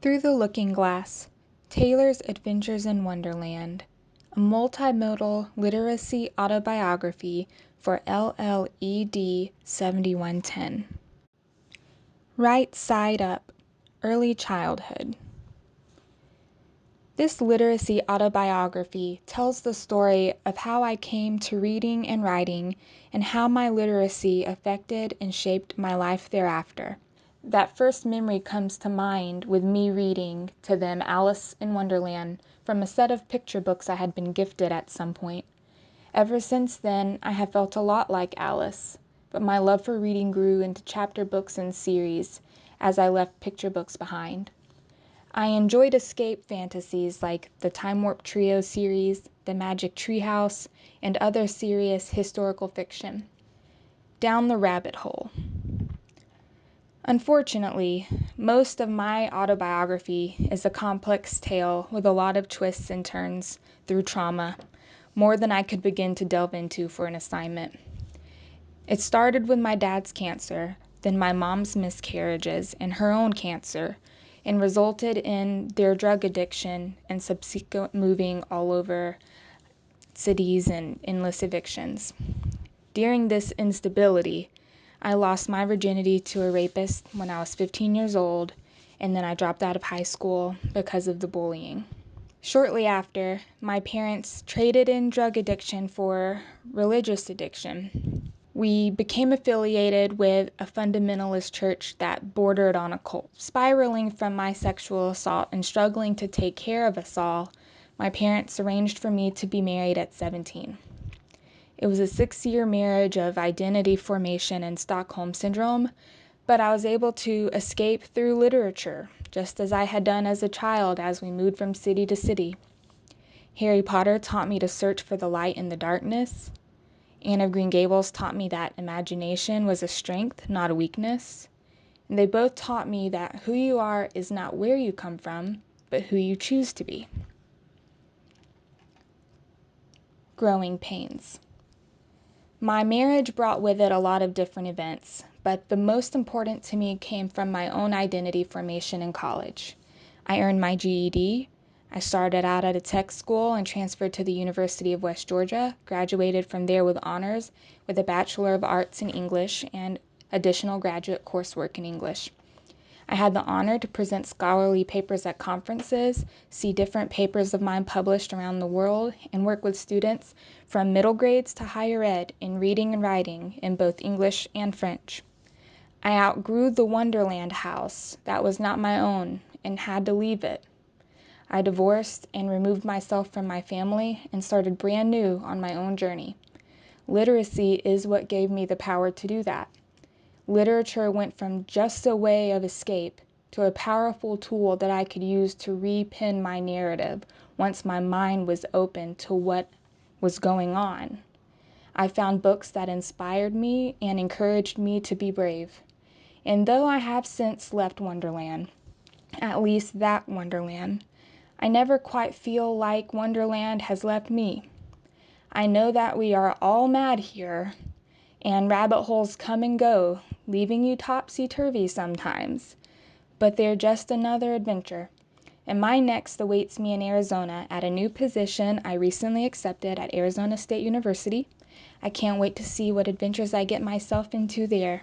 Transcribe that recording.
Through the Looking Glass, Taylor's Adventures in Wonderland, a multimodal literacy autobiography for LLED 7110. Right Side Up, Early Childhood. This literacy autobiography tells the story of how I came to reading and writing and how my literacy affected and shaped my life thereafter. That first memory comes to mind with me reading to them Alice in Wonderland from a set of picture books I had been gifted at some point. Ever since then, I have felt a lot like Alice, but my love for reading grew into chapter books and series as I left picture books behind. I enjoyed escape fantasies like the Time Warp Trio series, the Magic Treehouse, and other serious historical fiction. Down the rabbit hole. Unfortunately, most of my autobiography is a complex tale with a lot of twists and turns through trauma, more than I could begin to delve into for an assignment. It started with my dad's cancer, then my mom's miscarriages and her own cancer, and resulted in their drug addiction and subsequent moving all over cities and endless evictions. During this instability, I lost my virginity to a rapist when I was 15 years old, and then I dropped out of high school because of the bullying. Shortly after, my parents traded in drug addiction for religious addiction. We became affiliated with a fundamentalist church that bordered on a cult. Spiraling from my sexual assault and struggling to take care of us all, my parents arranged for me to be married at 17. It was a 6-year marriage of identity formation and Stockholm Syndrome, but I was able to escape through literature, just as I had done as a child as we moved from city to city. Harry Potter taught me to search for the light in the darkness. Anne of Green Gables taught me that imagination was a strength, not a weakness. And they both taught me that who you are is not where you come from, but who you choose to be. Growing pains. My marriage brought with it a lot of different events, but the most important to me came from my own identity formation in college. I earned my GED. I started out at a tech school and transferred to the University of West Georgia, graduated from there with honors with a Bachelor of Arts in English and additional graduate coursework in English. I had the honor to present scholarly papers at conferences, see different papers of mine published around the world, and work with students from middle grades to higher ed in reading and writing in both English and French. I outgrew the Wonderland house that was not my own and had to leave it. I divorced and removed myself from my family and started brand new on my own journey. Literacy is what gave me the power to do that. Literature went from just a way of escape to a powerful tool that I could use to repin my narrative once my mind was open to what was going on. I found books that inspired me and encouraged me to be brave. And though I have since left Wonderland, at least that Wonderland, I never quite feel like Wonderland has left me. I know that we are all mad here, and rabbit holes come and go, leaving you topsy-turvy sometimes. But they're just another adventure. And my next awaits me in Arizona at a new position I recently accepted at Arizona State University. I can't wait to see what adventures I get myself into there.